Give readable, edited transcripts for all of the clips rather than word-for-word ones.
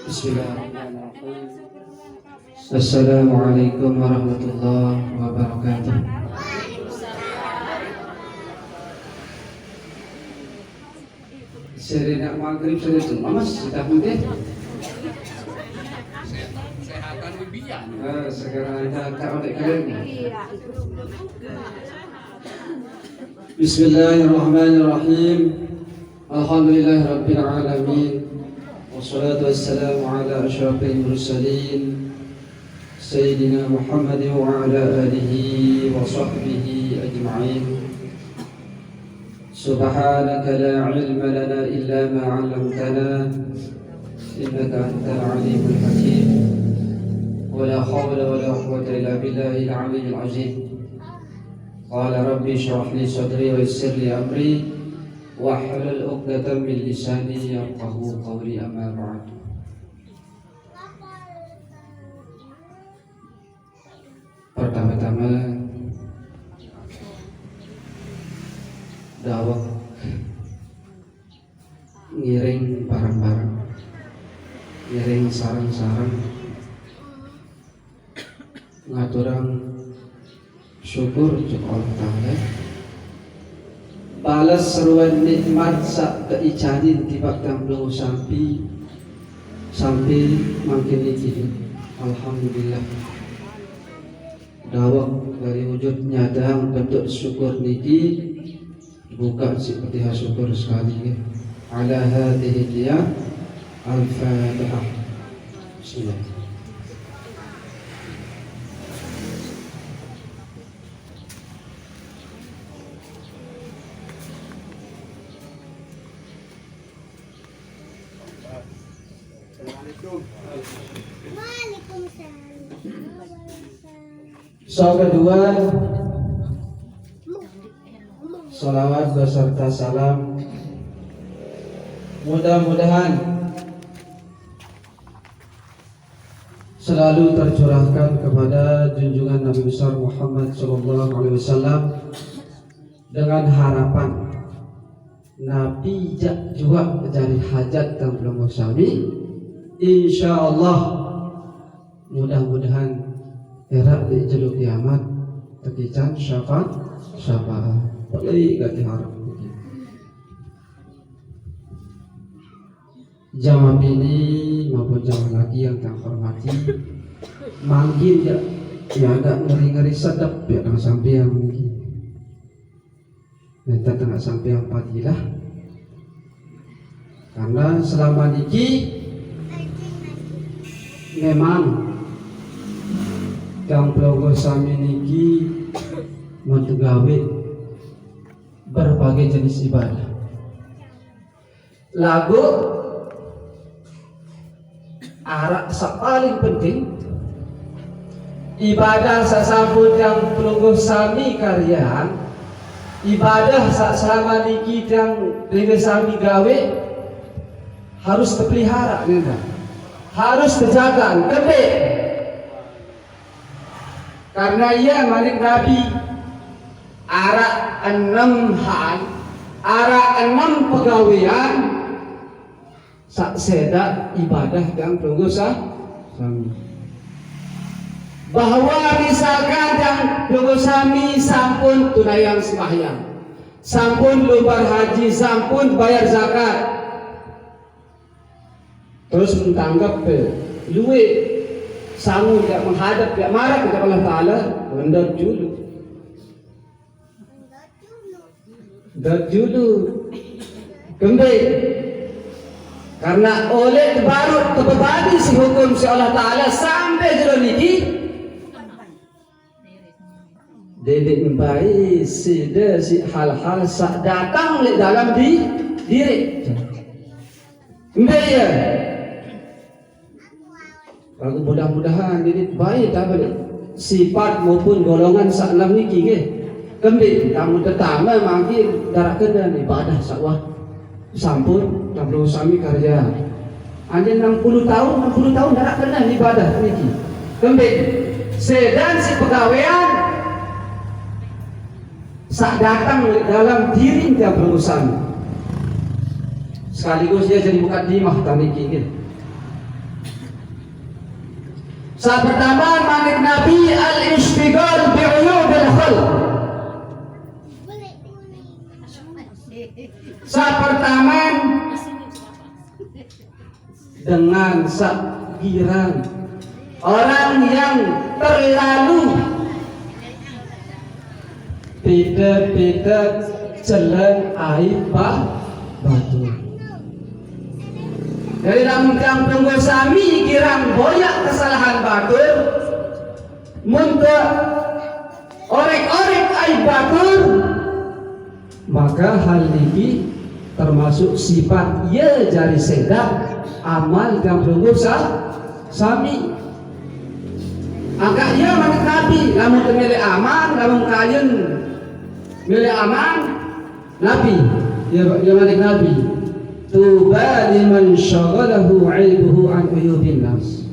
Bismillahirrahmanirrahim. Assalamualaikum warahmatullahi wabarakatuh. Serena maghrib sudah semua mas, sudah mungkin. Sehatan bibian. Sekarang ada tak oleh kalian. Bismillahirrahmanirrahim. Alhamdulillahirabbil alamin. Wassalatu wassalamu ala asyrafil mursalin Sayyidina Muhammad wa ala alihi wa sahbihi ajma'in. Subhanaka la ilma lana illa ma 'allamtana innaka antal alimul hakim. Wa la hawla wa la quwwata illa billahil aliyyil azim. Qala rabbi shrah li sadri wa yassir li amri wahlul 'uqdatam min lisani yafqahu qawli, amma ba'd. Pertama-tama dawak ngiring barang-barang, ngiring sarang-sarang, ngaturang syukur untuk Allah Ta'ala. Balas seruan nikmat sak keicanin tibak tampil sampai makin ini. Alhamdulillah. Dawak dari wujud nyata bentuk syukur niki buka seperti syukur sekali. Ala hadhihi dia al-Fatihah. Bismillah. Soal kedua, salawat beserta salam mudah-mudahan selalu tercurahkan kepada junjungan Nabi besar Muhammad SAW, dengan harapan Nabi juga mencari hajat dan belum sami. Insyaallah mudah-mudahan era di jeluk kiamat tekican syafaat boleh gak diharap. Jamaah ini maupun jamaah lagi yang tak hormati, manggil ya agak ngeri-ngeri sedap ya tengah sampai yang mungkin nanti tengah sampai yang fadilah, karena selama niki memang yang blogo sami niki mentegawe berbagai jenis ibadah. Lagu arak paling penting ibadah sasambut yang blogo sami karyan, ibadah selama niki yang blogo sami gawe harus dipelihara, harus dijaga gede. Karena ia malik Nabi ara 6 hal, ara 6 pegawaian sak seda ibadah yang tunggu sami. Bahwa misalkan yang tunggu sami sampun tunayang sembahyang, sampun lumbar haji, sampun bayar zakat, terus mentanggap luwe sangu tidak menghadap, tidak marah kepada Allah Ta'ala, hendak julu kembali, karena oleh baru terbebani si hukum si Allah Ta'ala sampai jero niki dedek membaik si hal-hal sak datang di dalam diri kembali ya. Lalu mudah-mudahan ini baik tak boleh sifat maupun golongan saklam niki ke kembali tamu tetangga makin darat kena ibadah sawah sampun tablo sami karya anja 60 tahun darat kena ibadah niki kembali sedan si pegawaian sak datang dalam diri dia berurusan sekaligus dia jadi mukadimah taniki ke Sa pertama manik Nabi al-ishtighal bi'uyubil khalq. Sa pertama dengan girang orang yang terlalu beda-beda jalan aib batu. Dari dalam kampung sami girang boyak kesalahan batur, muntah orek-orek aib batur, maka hal ini termasuk sifat ya jari sedak amal kampung sami. Agak ya manik Nabi, lamun milih aman, lamun kalian milih aman, Nabi ya manik Nabi. Tuba liman syaghalahu 'aibuhu an uyubin nas.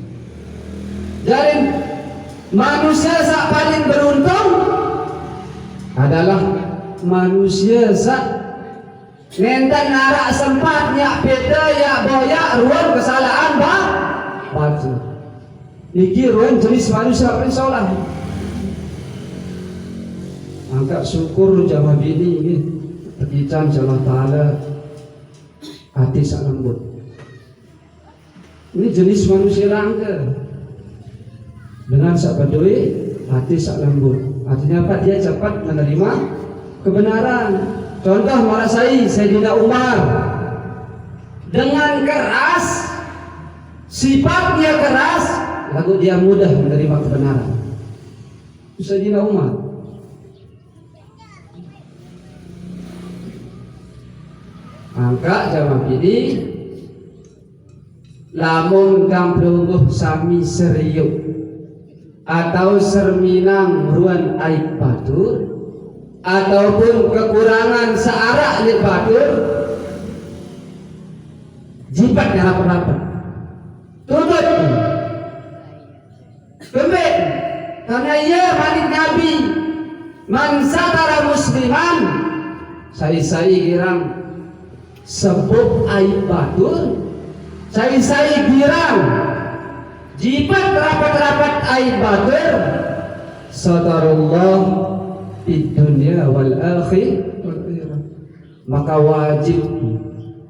Jadi manusia yang paling beruntung adalah manusia yang nenten narak sempatnya beda ya boyak ruang kesalahan batu. Niki ruang jenis manusia paling soleh. Angkat syukur jamaah bini ini tekican Allah Ta'ala hati sak lembut. Ini jenis manusia langka dengan sak peduli hati sak lembut. Artinya apa? Dia cepat menerima kebenaran. Contoh merasai Sayyidina Umar dengan keras, sifatnya keras, lalu dia mudah menerima kebenaran. Sayyidina Umar. Angka jawab ini lamun kamplungguh sami seriuk atau serminang ruan aib batur ataupun kekurangan searak li batur jipat rapat-rapat tutup kembali karena ia manik Nabi man satara musliman sai-sai girang sebut aib batur, saya girang, jipat rapat-rapat aib batur, sadarullah di dunia wal akhirah, maka wajib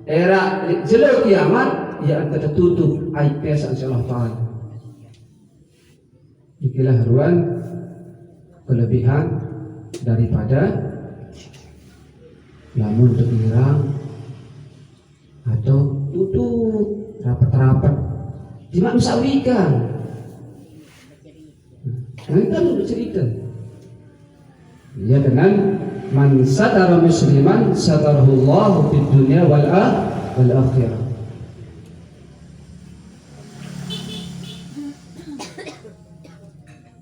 era jelek kiamat ia akan tertutup aib pesan Allah Ta'ala. Inilah ruang kelebihan daripada lamun tergirang atau tutup rapat-rapat tidak bisa berikan. Nanti kan udah cerita ya dengan man satara musliman satarahullahu fid dunya wal akhirah.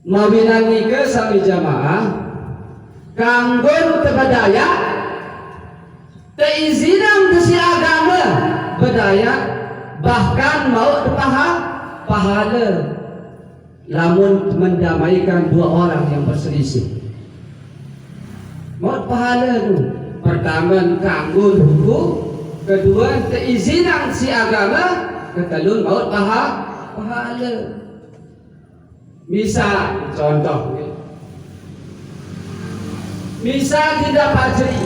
Mawinan nikah sami jamaah kanggo tebadaya keizinan kesi agama bedaya bahkan mau pahala lamun mendamaikan dua orang yang berselisih mau pahala itu pertama kanggo hukum, kedua keizinan si agama, ketelun mau pahala. Misal contoh misal tidak pajri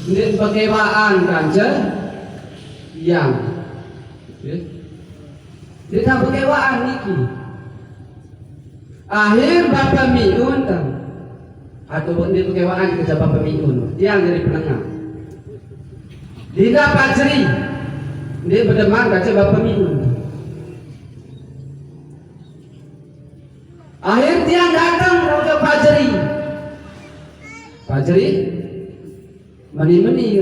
ini pekewaan kanja yang tidak pekewaan niki akhir bapak miun atau ini pekewaan kerja bapak miun yang dari penengah tidak pajri ini berdeman kerja bapak miun akhir tiang datang untuk pajri meni-meni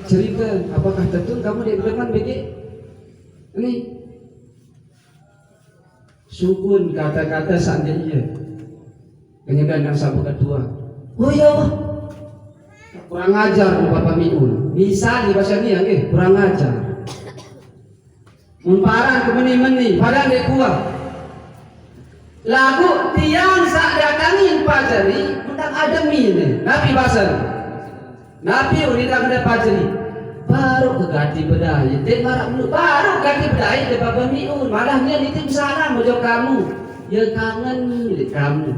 cerita apakah tentu kamu di depan BG ini sukun kata-kata seandainya penyegan yang sabu kedua oh ya Allah kurang ajar Bapak Miun misal di bahasa ini kurang ajar mumparan ke meni-meni padahal dia kuat lagu tiang saat datangin pajari tentang ademi ini Nabi bahasa Nabi udah ada pajari baru ke ganti bedai tim marah dulu baru ganti bedai ke Bapa Miun malah dia nitip salam beliau kamu ya kangen lihat kamu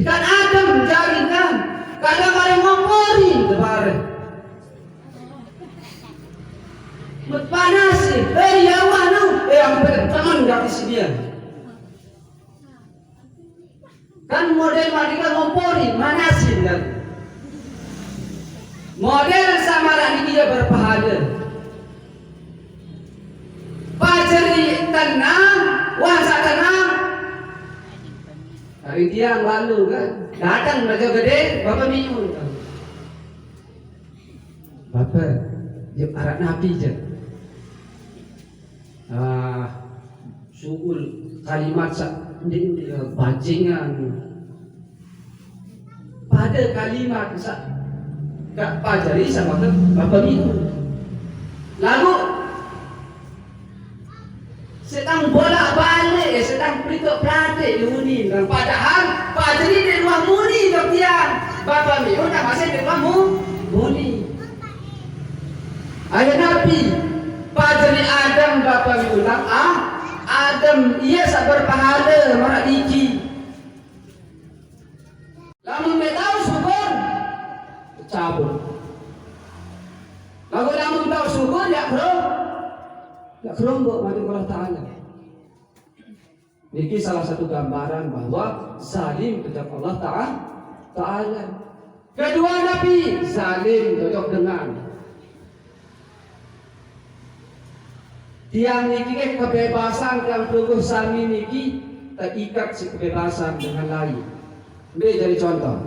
ikan Adam jaring kan kadang ada ngompori kemarin panas sih ya wanu sampai tangan gak isi dia kan model mereka ngompori manasin kan model sama ini dia berpahala pajari tenang wasa tenang hari dia lalu kan datang mereka gede Bapa Miun kan Bapak dia arak Nabi je sugul kalimat bajingan pada kalimat Kak pajari sama ke Bapa Miun lalu sedang bolak-balik sedang pelituk-pelatik Muni padahal pajari di rumah Muni doktian Bapa Miun masih di rumah Muni ayah Nabi pajari Adam Bapa Miun Adam ia sak berpahala marak diki lamun tahu syukur cabut lalu lamun tahu syukur ya kerombok mati Allah Ta'ala ini salah satu gambaran bahwa zalim kepada Allah Ta'ala kedua Nabi zalim cocok dengan tiang niki kebebasan yang tubuh sami niki terikat si kebebasan dengan lain. Ini jadi contoh.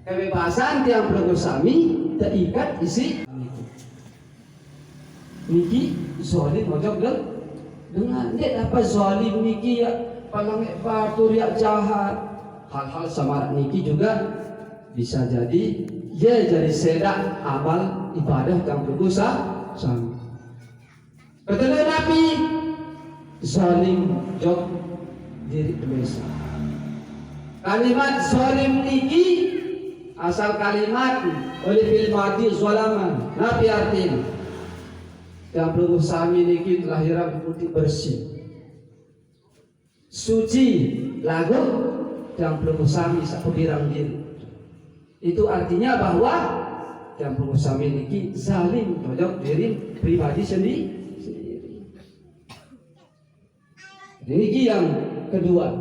Kebebasan tiang tubuh sami terikat isi niki zalim mojok dengan dia apa zalim niki ya palangek batu riak jahat hal-hal samarak niki juga bisa jadi ya jadi sedak amal ibadah yang tubuh sami. Betul Nabi zalim jok diri Indonesia. Kalimat zalim niki asal kalimat oleh fil madi zalaman. Nabi artinya yang perlu sami niki kelahiran putih bersih. Suci lagu yang perlu sami sakubirang diri. Itu artinya bahwa yang perlu sami niki zalim jok diri pribadi sendiri. Ini yang kedua.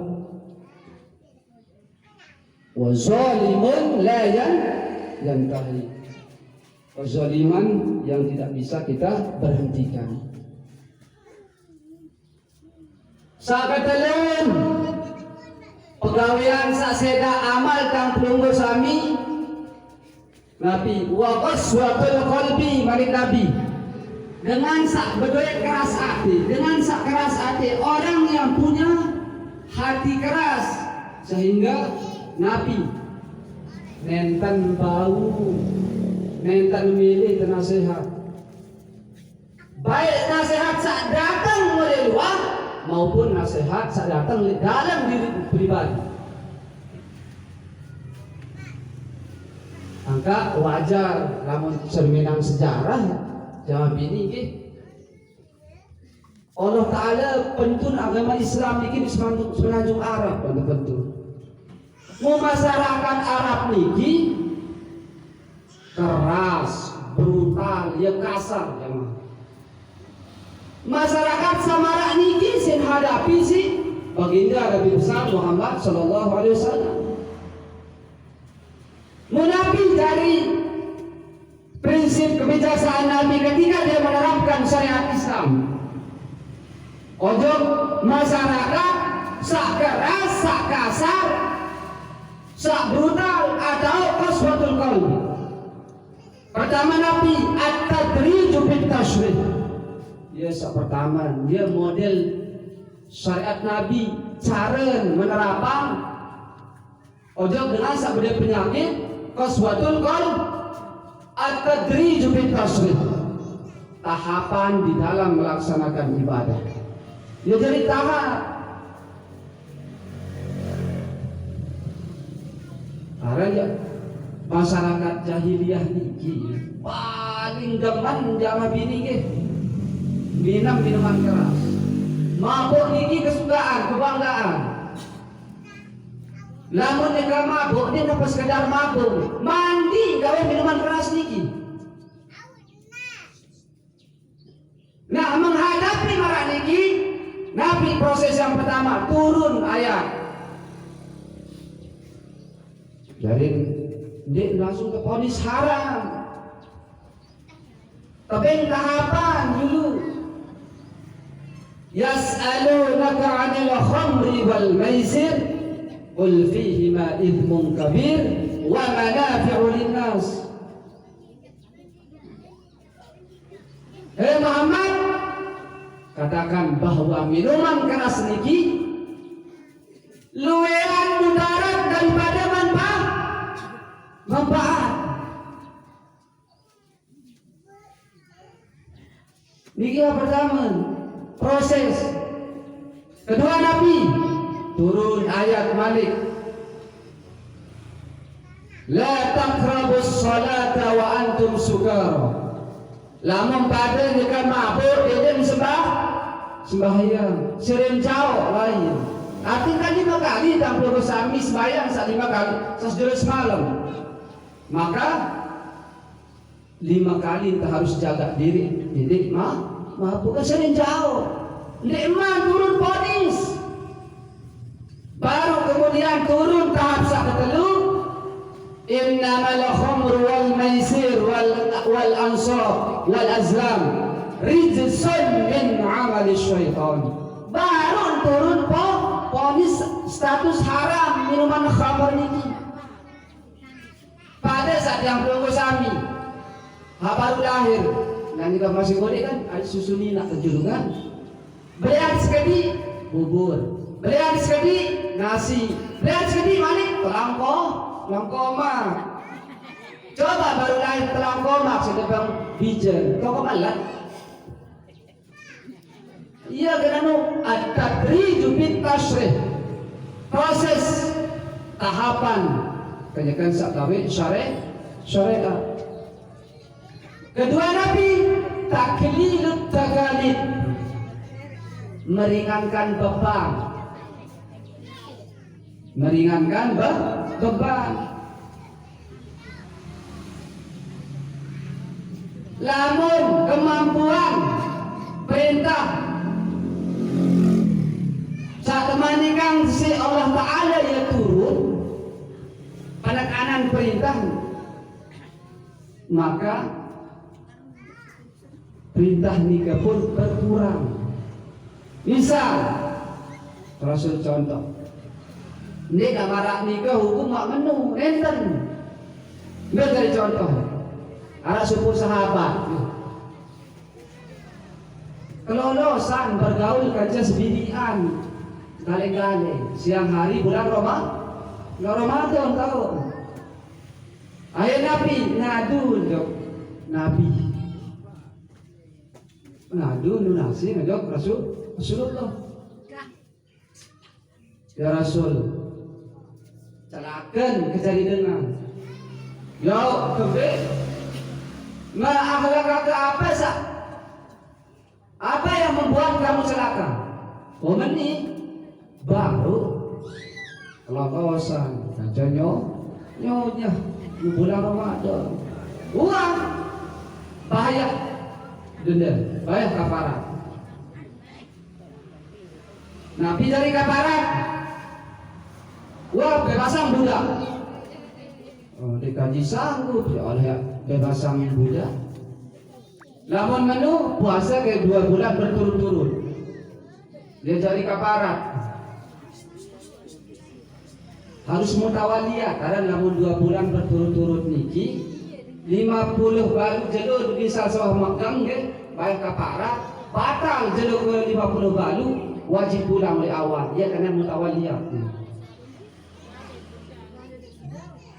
Wa zalimun la yantahi. Kezaliman yang tidak bisa kita berhentikan. Sakatelun pegawaian saseda amal kang pelunggu sami Nabi wa qaswatul qalbi mari Nabi dengan sak bedoy keras hati, dengan sak keras hati orang yang punya hati keras sehingga Nabi nenten bau, nenten milih nasihat. Baik nasihat sak datang dari luar maupun nasihat sak datang dalam diri pribadi. Angka wajar namun cerminan sejarah jawab ini ke Allah Ta'ala pentun agama Islam ini di semenanjung Arab pentun mau masyarakat Arab ini keras, brutal, ya kasar jemaah. Masyarakat Samarak ini sen hadapi si baginda Nabi besar Muhammad Sallallahu Alaihi Wasallam munafik dari prinsip kebijaksanaan Nabi ketika dia menerapkan syariat Islam. Ojo masyarakat sak keras, sak kasar, sak brutal atau qaswatul qalbi. Pertama Nabi at-tadriju bit tashrih. Dia sak pertama dia model syariat Nabi cara menerapkan ojo dengan sak beda penyakit qaswatul qalbi. At-tadriju bit tashrih, tahapan di dalam melaksanakan ibadah. Ya jadi tahap. Karena ya masyarakat jahiliyah niki paling demen jama bini nggih minum minuman keras. Mabuk niki kesukaan, kebanggaan. Lamun nek mabuk dia apa sekedar mabuk, mandi gawe minuman keras niki. Nah, menghadapi marak niki, Nabi proses yang pertama turun ayat. Jadi dia langsung ke ponis haram. Tapi tahapan dulu. Yas'alunaka 'anil khamri wal maisir qul fihima ithmun kabir wa manafi'u linnas. Hei Muhammad, katakan bahwa minuman keras niki luwehan mudarat daripada manfaat. Niki yang pertama proses. Kedua Nabi turun ayat Malik. La taqrabus salata wa antum sukara. Lamun pada dekat mabuk dia sembahyang sering jauh lain. Artinya 5 kali dan bersami sembahyang 5 kali sejurus semalam. Maka 5 kali kita harus jaga diri. Jadi mabuk sering jauh. Nikmat turun ponis. Baru kemudian turun tahap kedua. Innamal khamru wal maisir wal ansab wal azlam rijsun min amali syaitan. Baru turun ponis status haram minuman khamr niki. Pada saat yang belum sami baru lahir dan juga masih boleh kan ada susu ni nak kejulungan belian sekali bubur, belian sekali nasi, belian sekali malik telangkoma. Coba baru lahir telangkoma sudah bang bijen kau kemalat. Iya kerana at-tadriju bit tashrih, proses tahapan kenyakan sakawin syariat. Kedua Nabi taklilut takalid, meringankan beban. Lamun kemampuan perintah saat temanikan si Allah Ta'ala ya turun penekanan perintah, maka perintah nikah pun berkurang. Misal Rasul contoh ini marak nikah hukum mak menu enten. Ambil dari contoh ada suku sahabat kelolosan bergaul kerja sebidian gale-gale siang hari bulan Ramadan tahu. Ayat Nabi ngadu Nabi ngadu nasi ngajak Rasulullah. Ya Rasul, celakan kejadian ya kebe ma akhlakaka apa sah? Apa yang membuat kamu celaka? Ini baru kelolosan saja nyonya di bulan Ramadan uang bahaya denda bahaya kafarat. Nabi dari kafarat wah bebasan budak. Dikaji sanggup ya oleh bebasan budak. Namun menu puasa ke 2 bulan berturut-turut. Dia cari kafarat. Harus mutawaliyah karena namun 2 bulan berturut-turut niki 50 baru jelur misal sawah magang nggih bayar kafarat batal jelur ke 50 baru wajib pulang oleh awal ya karena mutawaliyah.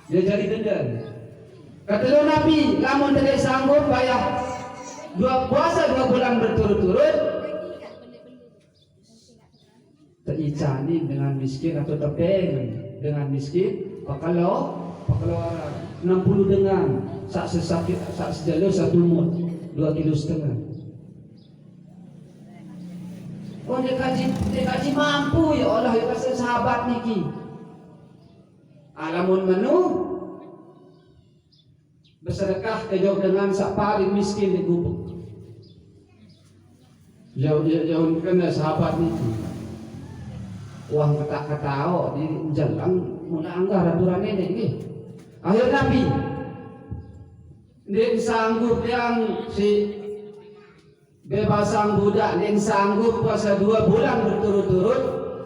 Dia jadi denda. Kata Nabi, lamun tidak sanggup bayar puasa 2 bulan berturut-turut, tericani dengan miskin atau tepeng dengan miskin, pakalo orang. 60 dengan sak sesakit sak sejalur 1 mut 2,5 kg. Oh dia kaji mampu ya Allah ya pasal sahabat niki. Alamun menu bersedekah ke jauh dengan sak paling miskin di gubuk. Jauh kena sahabat niki. Uang kata-kata di jalan mula anggar aturan ini. Akhir Nabi dia sanggup yang si bebasang budak, dia sanggup puasa 2 bulan berturut-turut,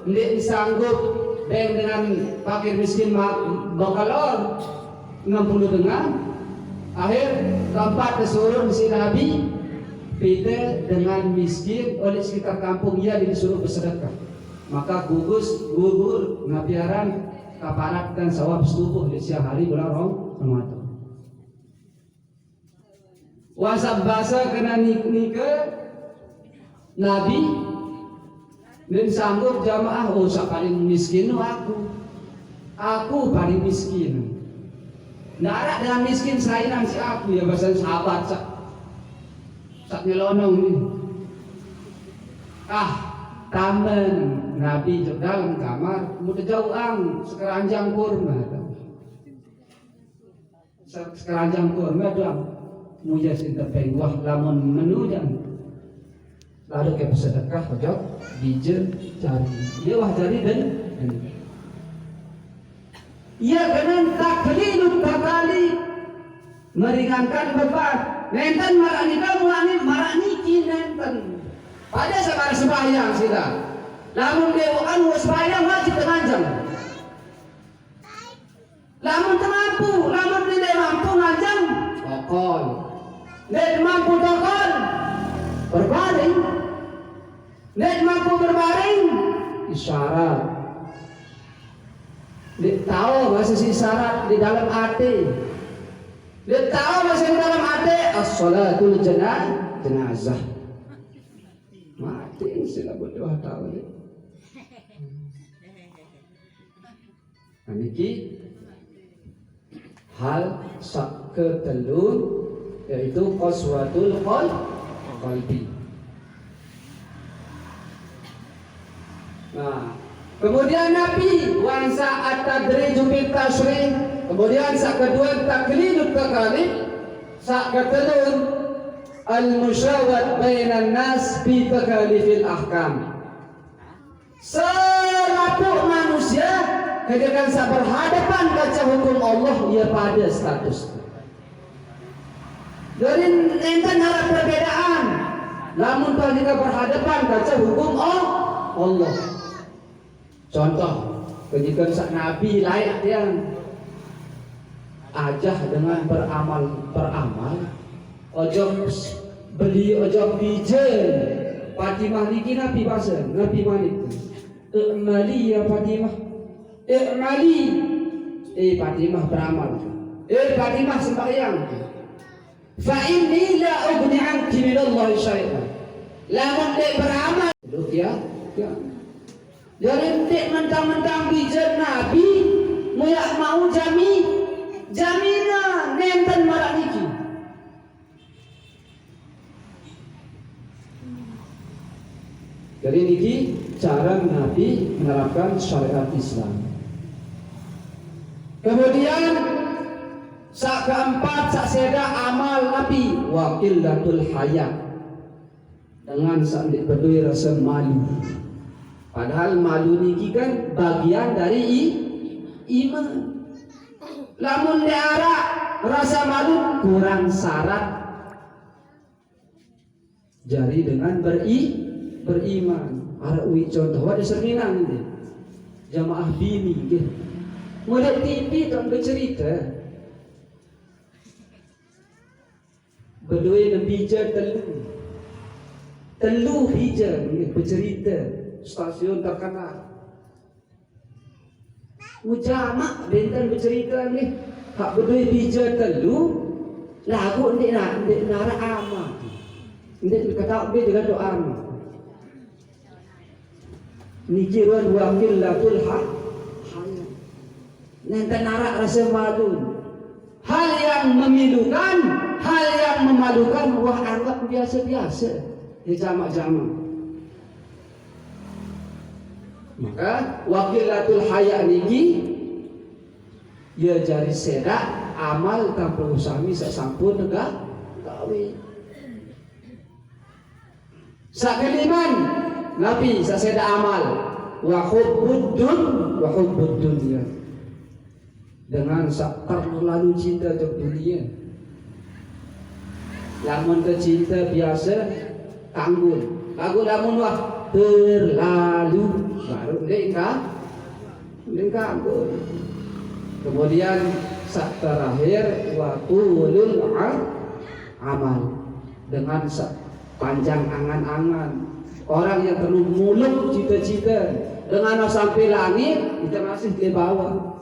dia sanggup dengan fakir miskin bakalor 60 dengan. Akhir keempat disuruh si Nabi kita dengan miskin oleh sekitar kampung ia disuruh bersedekah. Maka gugur ngapiaran kaparat dan sawab setubuh di siang hari bulan Ramadan. Wasab basa kena nikah Nabi dan sanggup jamaah sak paling miskin aku paling miskin. Nggak ada dengan miskin selainan si aku ya bahasa sahabat sak nyelonong ini. Taman Nabi dalam kamar mudah jauh sekeranjang kurma. Sekeranjang kurma doang. Mujas interpeng wah lamun menujan. Lalu ke sedekah pojok bijil jari. Dia wah jari dan ia kena taklilut takali meringankan beban. Nenten marani kamu marani nenten. Pada sekarang sembahyang sila. Lamun dewan sembahyang wajib tenganjang. Lamun temampu, lamun tidak mampu nganjang, tokol. Tidak mampu tokol, berbaring. Tidak mampu berbaring, isyarat. Dia tahu bahasa isyarat di dalam hati. Dia tahu bahasa di dalam hati as-salatul jenazah. Mati sila berdoa tahu ni. Niki hal sak ketelun yaitu qaswatul qalbi. Nah, kemudian Nabi wansa at-tadriju bil tashrih, kemudian sak kedua taklidut takalif, sak ketelun al-musyawat bainan nas bi takalifil ahkam. Selaku manusia ketika berhadapan kaca hukum Allah ia pada status. Dari enten harap perbedaan. Namun kalau kita berhadapan kaca hukum Allah. Contoh, ketika Nabi layak dia ajah dengan beramal. Ojo beli ojo pijen Fatimah niki Nabi bahasa Nabi Malik I'mali ya Fatimah I'mali Fatimah beramal Fatimah sembahyang fa inni la ugni anki minallahi syai'an lamun dek beramal ya jadi dek mentang-mentang pijen Nabi mau jaminan nenten marah niki. Jadi niki cara Nabi menerapkan syariat Islam. Kemudian sak keempat sak seda amal Nabi waqillatul haya. Dengan sak berdui rasa malu. Padahal malu niki kan bagian dari iman. Lamun diara rasa malu kurang syarat. Jari dengan beriman. Ada contoh ada serminang ini jamaah bini gitu. Mulai TV tuan bercerita berdua yang bija telu bija bercerita stasiun terkenal mujamak benten bercerita ni hak berdua bija telu lagu ni nara amat ni kata be dengan doa niki ruan waqillatul haq nenten narak rasa malu hal yang memilukan, hal yang memalukan, wah anggap biasa-biasa di jamak-jamak. Maka wakilatul haya niki ia jadi sedak amal tanpa usami sasampun negak kawin. Sakaliman Nabi saseda amal wa hubbud dunya dengan terlalu cinta untuk dunia. Lamun ke cinta biasa kanggul lamun wah terlalu baru kanggul. Kemudian sak terakhir wa tulul amal dengan panjang angan-angan. Orang yang terlalu muluk cita-cita dengan sampai langit kita masih di bawah.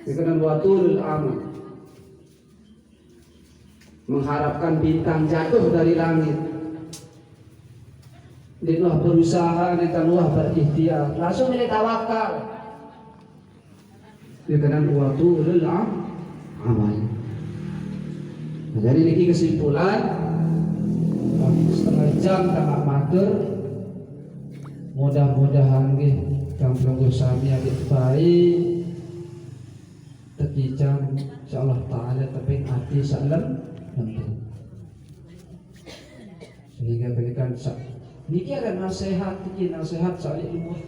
Dengan watulul amal, mengharapkan bintang jatuh dari langit. Dia berusaha, dia berikhtiar, langsung dia tawakal. Dengan watulul amal. Nah, jadi ini kesimpulan setengah jam tak matur. Mudah-mudahan kang sami adik baik tekijang insyaallah taala tapi hati salam tentu. Sehingga berikan niki ada nasihat, nasihat salih umur.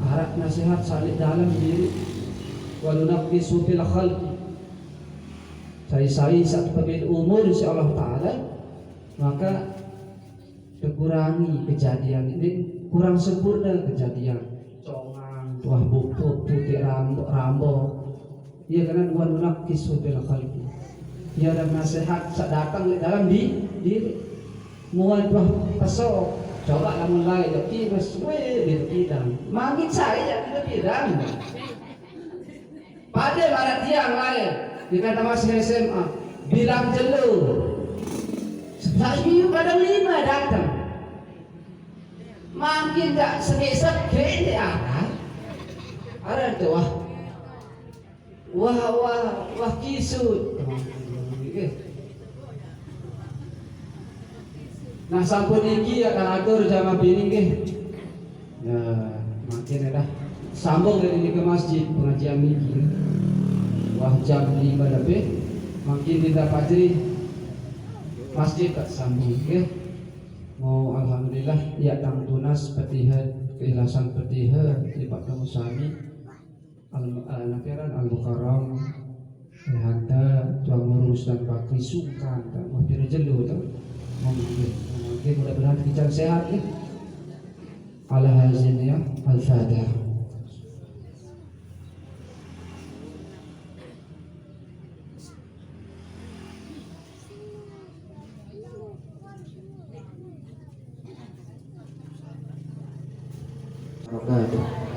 Harap nasihat salih dalam diri. Walunaqbisu fil khalqi. Saya saat pemilik umur insyaallah taala maka dikurangi kejadian ini, kurang sempurna kejadian congang tuah buktu putih rambut ia karena bukan menakis fil khalqi. Ia ada nasihat datang dalam diri muat tuah pasok coba lamun lain tapi mas di bidang mangit saya di bidang pada barat tiang lain dikata masih SMA bilang jelur Sahiyu kadang 5 datang makin tak segesek kene ada tu wah kisut. Nah sampun iki akan atur jamaah bini nggih. Ya makin dah sambung dari ini ke masjid pengajian niki. Wah jam 5 lebih makin tidak pajri masjid tak sambung ke mau alhamdulillah ya tang tunas petiha keikhlasan petiha di Pak Kamusami al-nafiran al-mukarram hanta tuang ngurus dan bakri sungkan tak mau dirjelu tak mungkin mudah-mudahan kita sehat ya ala hazin ya al-fatihah. Wabarakatuh.